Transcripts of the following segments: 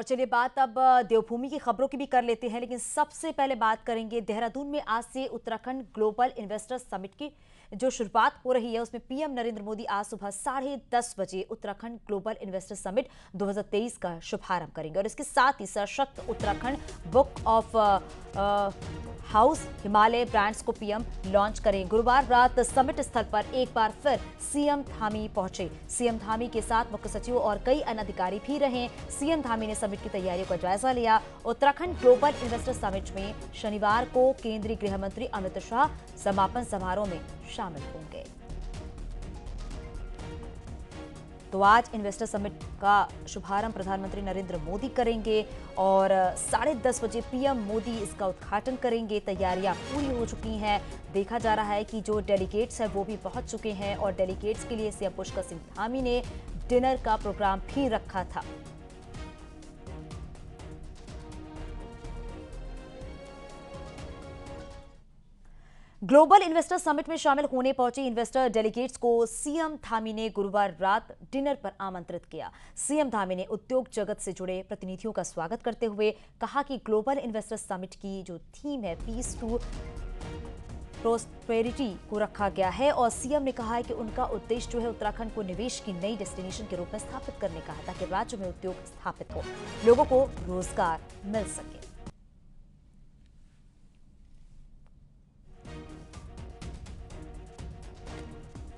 और चलिए बात अब देवभूमि की खबरों की भी कर लेते हैं, लेकिन सबसे पहले बात करेंगे देहरादून में आज से उत्तराखंड ग्लोबल इन्वेस्टर्स समिट की जो शुरुआत हो रही है। उसमें पीएम नरेंद्र मोदी आज सुबह 10:30 बजे उत्तराखंड ग्लोबल इन्वेस्टर्स समिट 2023 का शुभारंभ करेंगे और इसके साथ ही सशक्त Uttarakhand book of house Himalaya brands को पीएम लॉन्च करें। गुरुवार रात समिट स्थल पर एक बार फिर सीएम धामी पहुंचे। सीएम धामी के साथ मुख्य सचिव और कई अन्य अधिकारी भी रहे। सीएम धामी ने समिट की तैयारियों का जायजा लिया। उत्तराखंड ग्लोबल इन्वेस्टर समिट में शनिवार को केंद्रीय गृह मंत्री अमित शाह समापन समारोह में शामिल होंगे। तो आज इन्वेस्टर समिट का शुभारंभ प्रधानमंत्री नरेंद्र मोदी करेंगे और 10:30 बजे पीएम मोदी इसका उद्घाटन करेंगे। तैयारियां पूरी हो चुकी हैं। देखा जा रहा है कि जो डेलीगेट्स हैं वो भी पहुंच चुके हैं और डेलीगेट्स के लिए सीएम पुष्कर सिंह धामी ने डिनर का प्रोग्राम भी रखा था। ग्लोबल इन्वेस्टर समिट में शामिल होने पहुंचे इन्वेस्टर डेलीगेट्स को सीएम धामी ने गुरुवार रात डिनर पर आमंत्रित किया। सीएम धामी ने उद्योग जगत से जुड़े प्रतिनिधियों का स्वागत करते हुए कहा कि ग्लोबल इन्वेस्टर समिट की जो थीम है पीस टू प्रोस्पेरिटी को रखा गया है और सीएम ने कहा है कि उनका उद्देश्य जो है उत्तराखंड को निवेश की नई डेस्टिनेशन के रूप में स्थापित करने का है ताकि राज्य में उद्योग स्थापित हो, लोगों को रोजगार मिल सके।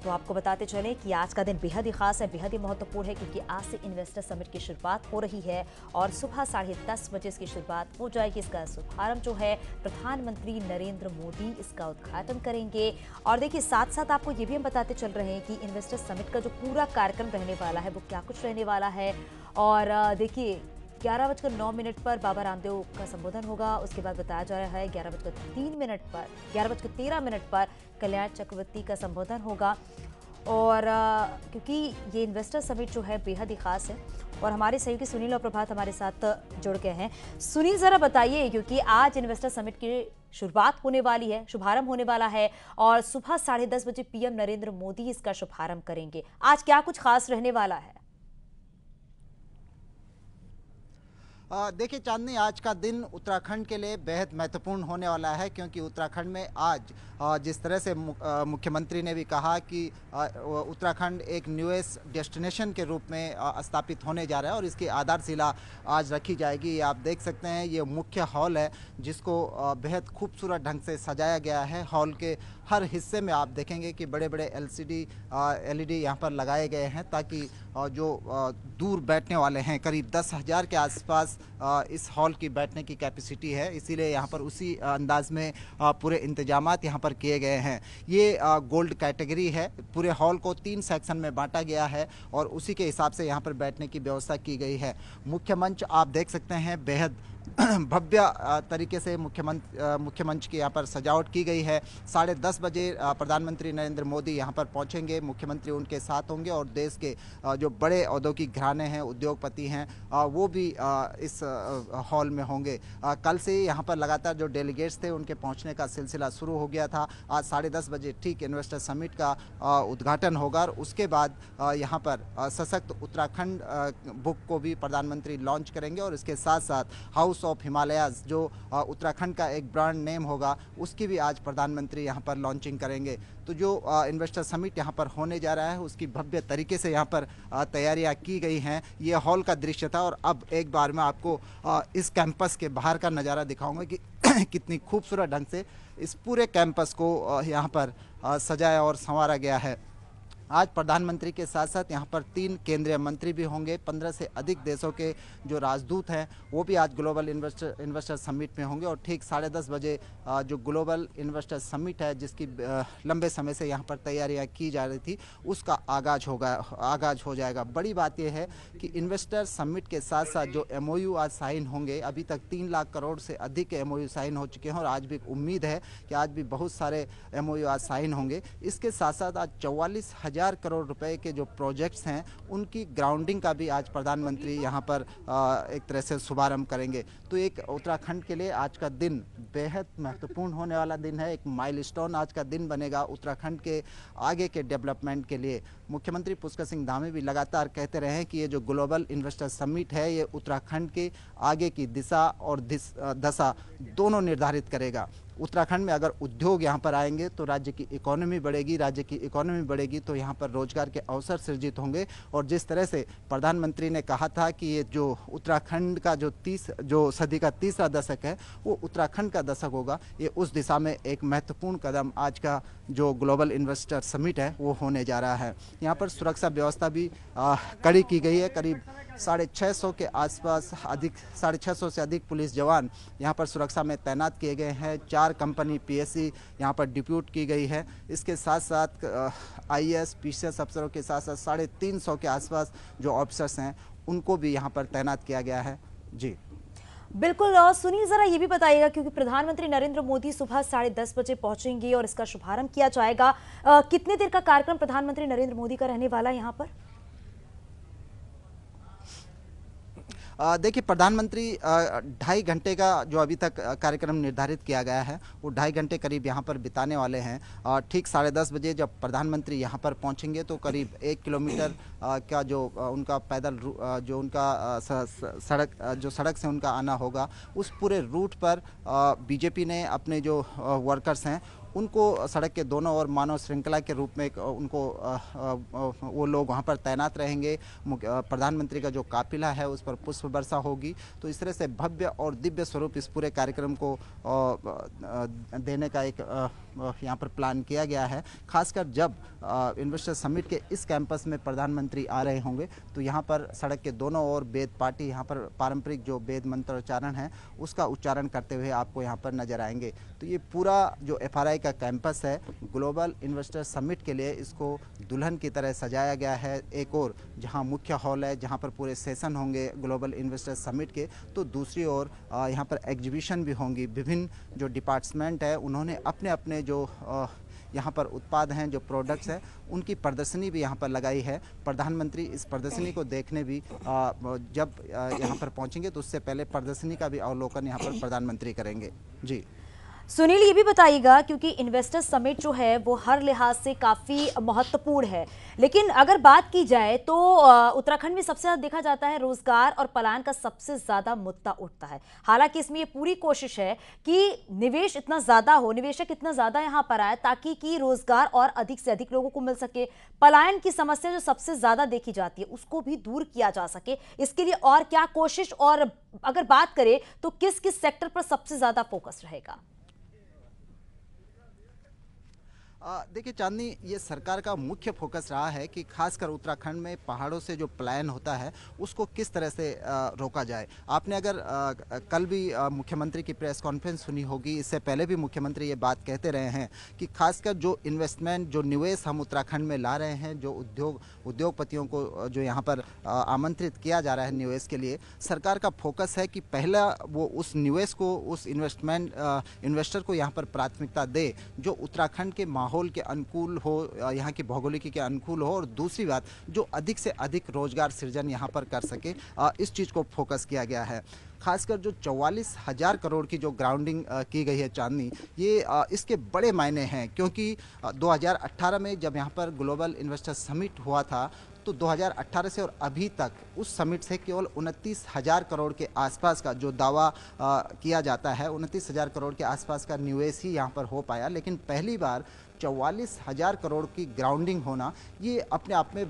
तो आपको बताते चलें कि आज का दिन बेहद ही खास है, बेहद ही महत्वपूर्ण है क्योंकि आज से इन्वेस्टर समिट की शुरुआत हो रही है और सुबह 10:30 बजे इसकी शुरुआत हो जाएगी। इसका शुभारंभ जो है प्रधानमंत्री नरेंद्र मोदी इसका उद्घाटन करेंगे। और देखिए साथ साथ आपको ये भी हम बताते चल रहे हैं कि इन्वेस्टर समिट का जो पूरा कार्यक्रम रहने वाला है वो क्या कुछ रहने वाला है। और देखिए 11:09 पर बाबा रामदेव का संबोधन होगा। उसके बाद बताया जा रहा है 11:13 पर कल्याण चक्रवर्ती का संबोधन होगा। और क्योंकि ये इन्वेस्टर समिट जो है बेहद ही खास है और हमारे सहयोगी सुनील और प्रभात हमारे साथ जुड़ गए हैं। सुनील जरा बताइए, क्योंकि आज इन्वेस्टर समिट की शुरुआत होने वाली है, शुभारंभ होने वाला है और सुबह 10:30 बजे पीएम नरेंद्र मोदी इसका शुभारंभ करेंगे। आज क्या कुछ खास रहने वाला है? देखिए चांदनी, आज का दिन उत्तराखंड के लिए बेहद महत्वपूर्ण होने वाला है क्योंकि उत्तराखंड में आज जिस तरह से मुख्यमंत्री ने भी कहा कि उत्तराखंड एक न्यूएस्ट डेस्टिनेशन के रूप में स्थापित होने जा रहा है और इसकी आधारशिला आज रखी जाएगी। आप देख सकते हैं ये मुख्य हॉल है जिसको बेहद खूबसूरत ढंग से सजाया गया है। हॉल के हर हिस्से में आप देखेंगे कि बड़े बड़े एलईडी यहाँ पर लगाए गए हैं ताकि जो दूर बैठने वाले हैं, करीब 10,000 के आसपास इस हॉल की बैठने की कैपेसिटी है, इसीलिए यहाँ पर उसी अंदाज में पूरे इंतजामात यहाँ पर किए गए हैं। ये गोल्ड कैटेगरी है। पूरे हॉल को 3 सेक्शन में बांटा गया है और उसी के हिसाब से यहाँ पर बैठने की व्यवस्था की गई है। मुख्य मंच आप देख सकते हैं, बेहद भव्य तरीके से मुख्य मंच की यहाँ पर सजावट की गई है। 10:30 बजे प्रधानमंत्री नरेंद्र मोदी यहाँ पर पहुँचेंगे। मुख्यमंत्री उनके साथ होंगे और देश के जो बड़े औद्योगिक घराने हैं, उद्योगपति हैं, वो भी इस हॉल में होंगे। कल से यहाँ पर लगातार जो डेलीगेट्स थे उनके पहुँचने का सिलसिला शुरू हो गया था। आज 10:30 बजे ठीक इन्वेस्टर समिट का उद्घाटन होगा और उसके बाद यहाँ पर सशक्त उत्तराखंड बुक को भी प्रधानमंत्री लॉन्च करेंगे और इसके साथ साथ हाउस ऑफ हिमालयाज जो उत्तराखंड का एक ब्रांड नेम होगा उसकी भी आज प्रधानमंत्री यहाँ पर लॉन्चिंग करेंगे। तो जो इन्वेस्टर समिट यहाँ पर होने जा रहा है उसकी भव्य तरीके से यहाँ पर तैयारियाँ की गई हैं। ये हॉल का दृश्य था और अब एक बार मैं आपको इस कैंपस के बाहर का नज़ारा दिखाऊंगा कि कितनी खूबसूरत ढंग से इस पूरे कैंपस को यहाँ पर सजाया और संवारा गया है। आज प्रधानमंत्री के साथ साथ यहाँ पर 3 केंद्रीय मंत्री भी होंगे। 15 से अधिक देशों के जो राजदूत हैं वो भी आज ग्लोबल इन्वेस्टर समिट में होंगे और ठीक 10:30 बजे जो ग्लोबल इन्वेस्टर समिट है जिसकी लंबे समय से यहाँ पर तैयारियाँ की जा रही थी उसका आगाज हो जाएगा। बड़ी बात यह है कि इन्वेस्टर समिट के साथ साथ जो MOU आज साइन होंगे, अभी तक 3 लाख करोड़ से अधिक MOU साइन हो चुके हैं और आज भी उम्मीद है कि आज भी बहुत सारे MOU आज साइन होंगे। इसके साथ साथ आज 44,000 1000 करोड़ रुपए के जो प्रोजेक्ट्स हैं उनकी ग्राउंडिंग का भी आज प्रधानमंत्री यहाँ पर एक तरह से शुभारंभ करेंगे। तो एक उत्तराखंड के लिए आज का दिन बेहद महत्वपूर्ण होने वाला दिन है, एक माइलस्टोन आज का दिन बनेगा उत्तराखंड के आगे के डेवलपमेंट के लिए। मुख्यमंत्री पुष्कर सिंह धामी भी लगातार कहते रहे हैं कि ये जो ग्लोबल इन्वेस्टर समिट है ये उत्तराखंड के आगे की दिशा और दशा दोनों निर्धारित करेगा। उत्तराखंड में अगर उद्योग यहाँ पर आएंगे तो राज्य की इकोनॉमी बढ़ेगी, राज्य की इकोनॉमी बढ़ेगी तो यहाँ पर रोजगार के अवसर सृजित होंगे। और जिस तरह से प्रधानमंत्री ने कहा था कि ये जो उत्तराखंड का जो सदी का तीसरा दशक है वो उत्तराखंड का दशक होगा, ये उस दिशा में एक महत्वपूर्ण कदम आज का जो ग्लोबल इन्वेस्टर समिट है वो होने जा रहा है। यहाँ पर सुरक्षा व्यवस्था भी कड़ी की गई है। करीब 650 के आसपास 650 से अधिक पुलिस जवान यहाँ पर सुरक्षा में तैनात किए गए हैं। 4 कंपनी पीएससी यहाँ पर डिप्यूट की गई है। इसके साथ साथ आईएएस पीसीएस अफसरों के साथ साथ 350 के आसपास जो ऑफिसर्स हैं उनको भी यहाँ पर तैनात किया गया है। जी बिल्कुल। सुनील, जरा ये भी बताइएगा, क्योंकि प्रधानमंत्री नरेंद्र मोदी सुबह 10:30 बजे पहुंचेंगे और इसका शुभारंभ किया जाएगा। कितने देर का कार्यक्रम प्रधानमंत्री नरेंद्र मोदी का रहने वाला है यहाँ पर? देखिए, प्रधानमंत्री 2.5 घंटे का जो अभी तक कार्यक्रम निर्धारित किया गया है वो 2.5 घंटे करीब यहाँ पर बिताने वाले हैं। ठीक 10:30 बजे जब प्रधानमंत्री यहाँ पर पहुँचेंगे तो करीब 1 किलोमीटर का जो उनका पैदल जो उनका सड़क से उनका आना होगा उस पूरे रूट पर बीजेपी ने अपने जो वर्कर्स हैं उनको सड़क के दोनों ओर मानव श्रृंखला के रूप में उनको वो लोग वहाँ पर तैनात रहेंगे। प्रधानमंत्री का जो काफिला है उस पर पुष्प वर्षा होगी। तो इस तरह से भव्य और दिव्य स्वरूप इस पूरे कार्यक्रम को देने का एक यहाँ पर प्लान किया गया है। खासकर जब इन्वेस्टर समिट के इस कैंपस में प्रधानमंत्री आ रहे होंगे तो यहाँ पर सड़क के दोनों ओर वेद पार्टी यहाँ पर पारंपरिक जो वेद मंत्रोच्चारण है उसका उच्चारण करते हुए आपको यहाँ पर नजर आएंगे। तो ये पूरा जो एफआरआई का कैंपस है ग्लोबल इन्वेस्टर समिट के लिए इसको दुल्हन की तरह सजाया गया है। एक और जहां मुख्य हॉल है जहां पर पूरे सेशन होंगे ग्लोबल इन्वेस्टर समिट के, तो दूसरी ओर यहां पर एग्जीबिशन भी होंगी। विभिन्न जो डिपार्टमेंट है उन्होंने अपने अपने जो यहाँ पर उत्पाद हैं, जो प्रोडक्ट्स हैं, उनकी प्रदर्शनी भी यहाँ पर लगाई है। प्रधानमंत्री इस प्रदर्शनी को देखने भी जब यहाँ पर पहुँचेंगे तो उससे पहले प्रदर्शनी का भी अवलोकन यहाँ पर प्रधानमंत्री करेंगे। जी सुनील, ये भी बताइएगा, क्योंकि इन्वेस्टर समिट जो है वो हर लिहाज से काफ़ी महत्वपूर्ण है, लेकिन अगर बात की जाए तो उत्तराखंड में सबसे ज़्यादा देखा जाता है रोजगार और पलायन का सबसे ज़्यादा मुद्दा उठता है। हालांकि इसमें ये पूरी कोशिश है कि निवेश इतना ज़्यादा हो, निवेशक इतना ज़्यादा यहाँ पर आए ताकि कि रोजगार और अधिक से अधिक लोगों को मिल सके। पलायन की समस्या जो सबसे ज़्यादा देखी जाती है उसको भी दूर किया जा सके, इसके लिए और क्या कोशिश, और अगर बात करें तो किस किस सेक्टर पर सबसे ज़्यादा फोकस रहेगा? देखिए चांदनी, ये सरकार का मुख्य फोकस रहा है कि खासकर उत्तराखंड में पहाड़ों से जो पलायन होता है उसको किस तरह से रोका जाए। आपने अगर कल भी मुख्यमंत्री की प्रेस कॉन्फ्रेंस सुनी होगी, इससे पहले भी मुख्यमंत्री ये बात कहते रहे हैं कि खासकर जो इन्वेस्टमेंट, जो निवेश हम उत्तराखंड में ला रहे हैं, जो उद्योगपतियों को जो यहाँ पर आमंत्रित किया जा रहा है निवेश के लिए, सरकार का फोकस है कि पहला वो उस निवेश को, उस इन्वेस्टर को यहाँ पर प्राथमिकता दे जो उत्तराखंड के माहौल के अनुकूल हो, यहाँ की भौगोलिकी के अनुकूल हो, और दूसरी बात जो अधिक से अधिक रोजगार सृजन यहाँ पर कर सके, इस चीज़ को फोकस किया गया है। खासकर जो 44,000 करोड़ की जो ग्राउंडिंग की गई है चांदनी, ये इसके बड़े मायने हैं, क्योंकि 2018 में जब यहाँ पर ग्लोबल इन्वेस्टर समिट हुआ था तो 2018 से और अभी तक उस समिट से केवल 29,000 करोड़ के आसपास का जो दावा किया जाता है, 29,000 करोड़ के आसपास का निवेश ही यहाँ पर हो पाया। लेकिन पहली बार 44,000 करोड़ की ग्राउंडिंग होना ये अपने आप में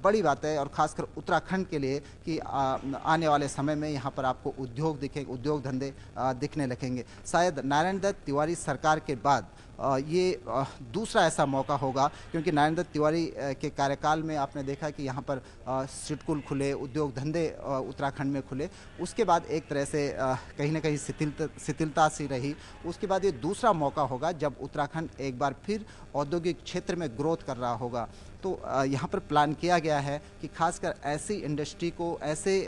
बड़ी बात है, और खासकर उत्तराखंड के लिए कि आने वाले समय में यहाँ पर आपको उद्योग धंधे दिखने लगेंगे। शायद नारायण दत्त तिवारी सरकार के बाद ये दूसरा ऐसा मौका होगा, क्योंकि नारायण दत्त तिवारी के कार्यकाल में आपने देखा कि यहाँ पर सिडकुल खुले, उद्योग धंधे उत्तराखंड में खुले, उसके बाद एक तरह से कहीं ना कहीं शिथिलता सी रही। उसके बाद ये दूसरा मौका होगा जब उत्तराखंड एक बार फिर औद्योगिक क्षेत्र में ग्रोथ कर रहा होगा। तो यहाँ पर प्लान किया गया है कि खासकर ऐसी इंडस्ट्री को, ऐसे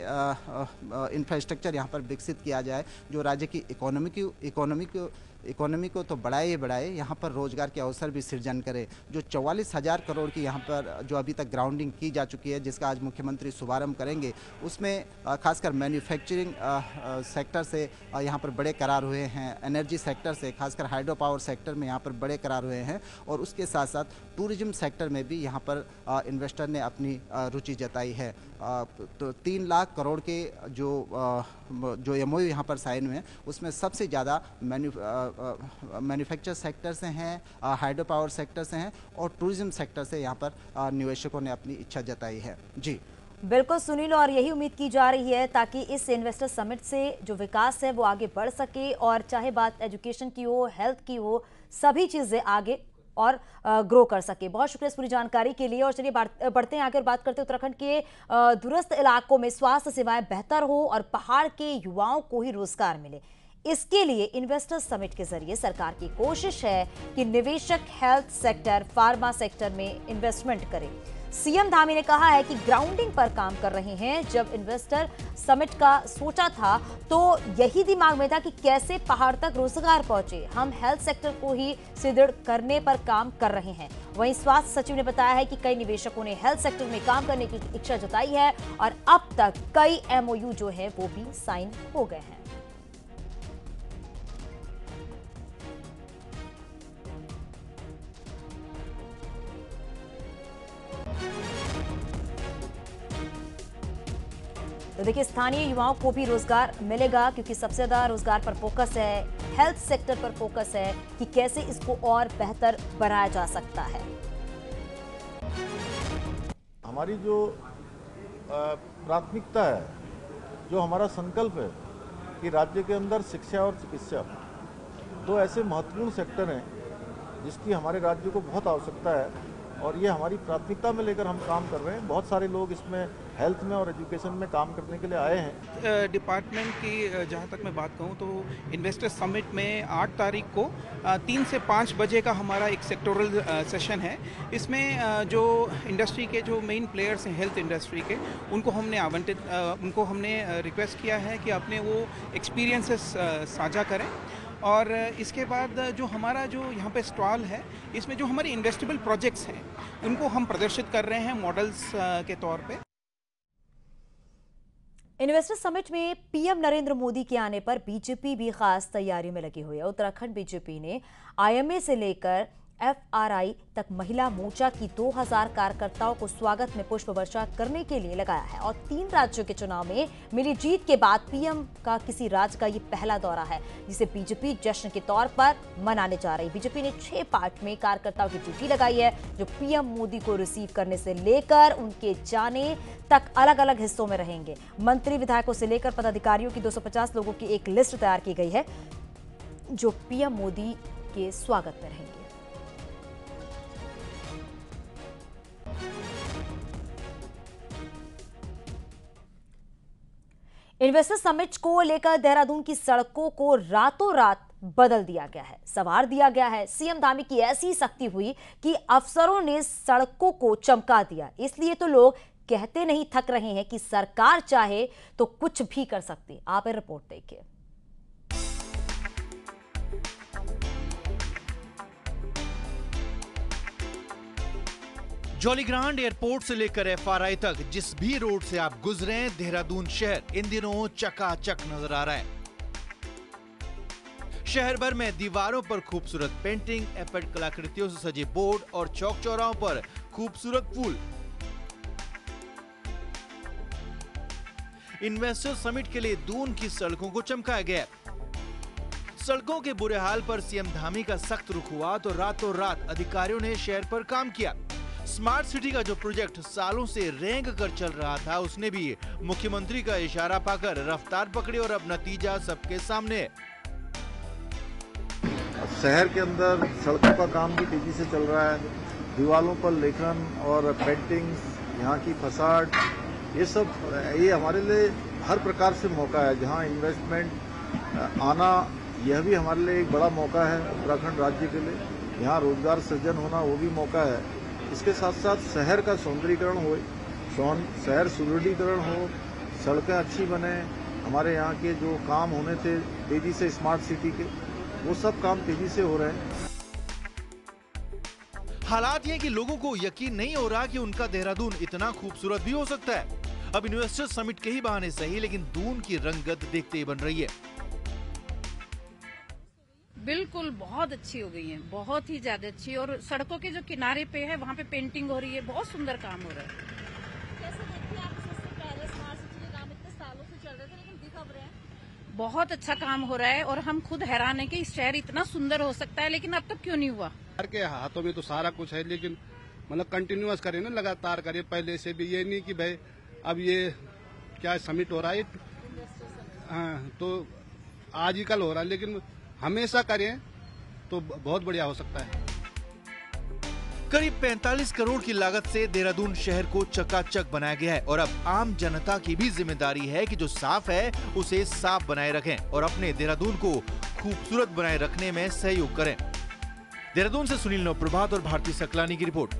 इकोनॉमी को तो बढ़ाए ही बढ़ाए, यहाँ पर रोजगार के अवसर भी सृजन करे। जो 44,000 करोड़ की यहाँ पर जो अभी तक ग्राउंडिंग की जा चुकी है, जिसका आज मुख्यमंत्री शुभारंभ करेंगे, उसमें खासकर मैन्युफैक्चरिंग सेक्टर से यहाँ पर बड़े करार हुए हैं, एनर्जी सेक्टर से खासकर हाइड्रो पावर सेक्टर में यहाँ पर बड़े करार हुए हैं, और उसके साथ साथ टूरिज्म सेक्टर में भी यहाँ पर इन्वेस्टर ने अपनी रुचि जताई है। तो 3 लाख करोड़ के जो एमओयू यहाँ पर साइन हुए हैं, उसमें सबसे ज़्यादा मैन्युफैक्चर सेक्टर से हैं, हाइड्रो पावर सेक्टर से हैं, और टूरिज्म सेक्टर से यहाँ पर निवेशकों ने अपनी इच्छा जताई है। जी बिल्कुल सुनील, और यही उम्मीद की जा रही है ताकि इस इन्वेस्टर समिट से जो विकास है वो आगे बढ़ सके, और चाहे बात एजुकेशन की हो, हेल्थ की हो, सभी चीज़ें आगे और ग्रो कर सके। बहुत शुक्रिया इस पूरी जानकारी के लिए। और चलिए बढ़ते हैं आगे और बात करते हैं उत्तराखंड के दूरस्थ इलाकों में स्वास्थ्य सेवाएं बेहतर हो और पहाड़ के युवाओं को ही रोजगार मिले। इसके लिए इन्वेस्टर समिट के जरिए सरकार की कोशिश है कि निवेशक हेल्थ सेक्टर, फार्मा सेक्टर में इन्वेस्टमेंट करें। सीएम धामी ने कहा है कि ग्राउंडिंग पर काम कर रहे हैं। जब इन्वेस्टर समिट का सोचा था तो यही दिमाग में था कि कैसे पहाड़ तक रोजगार पहुंचे। हम हेल्थ सेक्टर को ही सुदृढ़ करने पर काम कर रहे हैं। वहीं स्वास्थ्य सचिव ने बताया है कि कई निवेशकों ने हेल्थ सेक्टर में काम करने की इच्छा जताई है और अब तक कई एमओयू जो है वो भी साइन हो गए हैं। तो देखिए, स्थानीय युवाओं को भी रोजगार मिलेगा क्योंकि सबसे ज्यादा रोजगार पर फोकस है, हेल्थ सेक्टर पर फोकस है कि कैसे इसको और बेहतर बनाया जा सकता है। हमारी जो प्राथमिकता है, जो हमारा संकल्प है कि राज्य के अंदर शिक्षा और चिकित्सा दो ऐसे महत्वपूर्ण सेक्टर हैं जिसकी हमारे राज्य को बहुत आवश्यकता है, और ये हमारी प्राथमिकता में लेकर हम काम कर रहे हैं। बहुत सारे लोग इसमें हेल्थ में और एजुकेशन में काम करने के लिए आए हैं। डिपार्टमेंट की जहाँ तक मैं बात कहूँ तो इन्वेस्टर समिट में 8 तारीख को 3 से 5 बजे का हमारा एक सेक्टोरल सेशन है। इसमें जो इंडस्ट्री के जो मेन प्लेयर्स हैं हेल्थ इंडस्ट्री के, उनको हमने रिक्वेस्ट किया है कि अपने वो एक्सपीरियंसेस साझा करें। और इसके बाद जो हमारा जो यहाँ पे स्टॉल है, इसमें जो हमारे इन्वेस्टेबल प्रोजेक्ट्स हैं उनको हम प्रदर्शित कर रहे हैं मॉडल्स के तौर पे। इन्वेस्टर समिट में पीएम नरेंद्र मोदी के आने पर बीजेपी भी खास तैयारियों में लगी हुई है। उत्तराखंड बीजेपी ने आईएमए से लेकर एफआरआई तक महिला मोर्चा की 2000 कार्यकर्ताओं को स्वागत में पुष्प वर्षा करने के लिए लगाया है। और 3 राज्यों के चुनाव में मिली जीत के बाद पीएम का किसी राज्य का ये पहला दौरा है जिसे बीजेपी जश्न के तौर पर मनाने जा रही। बीजेपी ने 6 पार्ट में कार्यकर्ताओं की ड्यूटी लगाई है जो पीएम मोदी को रिसीव करने से लेकर उनके जाने तक अलग अलग हिस्सों में रहेंगे। मंत्री विधायकों से लेकर पदाधिकारियों की 250 लोगों की एक लिस्ट तैयार की गई है जो पीएम मोदी के स्वागत में रहेंगे। इन्वेस्टर समिट को लेकर देहरादून की सड़कों को रातों रात बदल दिया गया है, संवार दिया गया है। सीएम धामी की ऐसी शक्ति हुई कि अफसरों ने सड़कों को चमका दिया। इसलिए तो लोग कहते नहीं थक रहे हैं कि सरकार चाहे तो कुछ भी कर सकती। आप रिपोर्ट देखिए। जॉलीग्रांट एयरपोर्ट से लेकर एफआरआई तक जिस भी रोड से आप गुजरे, देहरादून शहर इन दिनों चकाचक नजर आ रहा है। शहर भर में दीवारों पर खूबसूरत पेंटिंग, एफर्ट कलाकृतियों से सजे बोर्ड और चौक चौराहों पर खूबसूरत फूल। इन्वेस्टर समिट के लिए दून की सड़कों को चमकाया गया। सड़कों के बुरे हाल पर सीएम धामी का सख्त रुख हुआ तो रातों रात अधिकारियों ने शहर पर काम किया। स्मार्ट सिटी का जो प्रोजेक्ट सालों से रेंग कर चल रहा था, उसने भी मुख्यमंत्री का इशारा पाकर रफ्तार पकड़ी और अब नतीजा सबके सामने। शहर के अंदर सड़कों का काम भी तेजी से चल रहा है। दीवारों पर लेखन और पेंटिंग्स, यहाँ की फसाड, ये हमारे लिए हर प्रकार से मौका है। जहाँ इन्वेस्टमेंट आना, यह भी हमारे लिए एक बड़ा मौका है उत्तराखंड राज्य के लिए। यहाँ रोजगार सृजन होना, वो भी मौका है। इसके साथ साथ शहर का सौंदर्यीकरण हो, शहर सुदृढ़ीकरण हो, सड़कें अच्छी बने, हमारे यहाँ के जो काम होने थे तेजी से स्मार्ट सिटी के, वो सब काम तेजी से हो रहे हैं। हालात ये कि लोगों को यकीन नहीं हो रहा कि उनका देहरादून इतना खूबसूरत भी हो सकता है। अब इन्वेस्टर्स समिट के ही बहाने सही, लेकिन दून की रंगत देखते ही बन रही है। बिल्कुल बहुत अच्छी हो गई है, बहुत ही ज्यादा अच्छी। और सड़कों के जो किनारे पे है वहाँ पे पेंटिंग हो रही है, बहुत सुंदर काम हो रहा है। कैसे देखते हैं आप इससे पहले स्मार्ट सिटी के काम इतने सालों से चल रहे थे लेकिन दिख अब रहे हैं? बहुत अच्छा काम हो रहा है और हम खुद हैरान है कि इस शहर इतना सुंदर हो सकता है, लेकिन अब तक क्यों नहीं हुआ। सरकार के हाथों में तो सारा कुछ है, लेकिन मतलब कंटिन्यूअस करें ना, लगातार करें। पहले से भी ये नहीं कि भाई अब ये क्या समिट हो रहा है, हाँ तो आज ही कल हो रहा है, लेकिन हमेशा करें तो बहुत बढ़िया हो सकता है। करीब 45 करोड़ की लागत से देहरादून शहर को चकाचक बनाया गया है और अब आम जनता की भी जिम्मेदारी है कि जो साफ है उसे साफ बनाए रखें और अपने देहरादून को खूबसूरत बनाए रखने में सहयोग करें। देहरादून से सुनील नवप्रभात और भारती सकलानी की रिपोर्ट।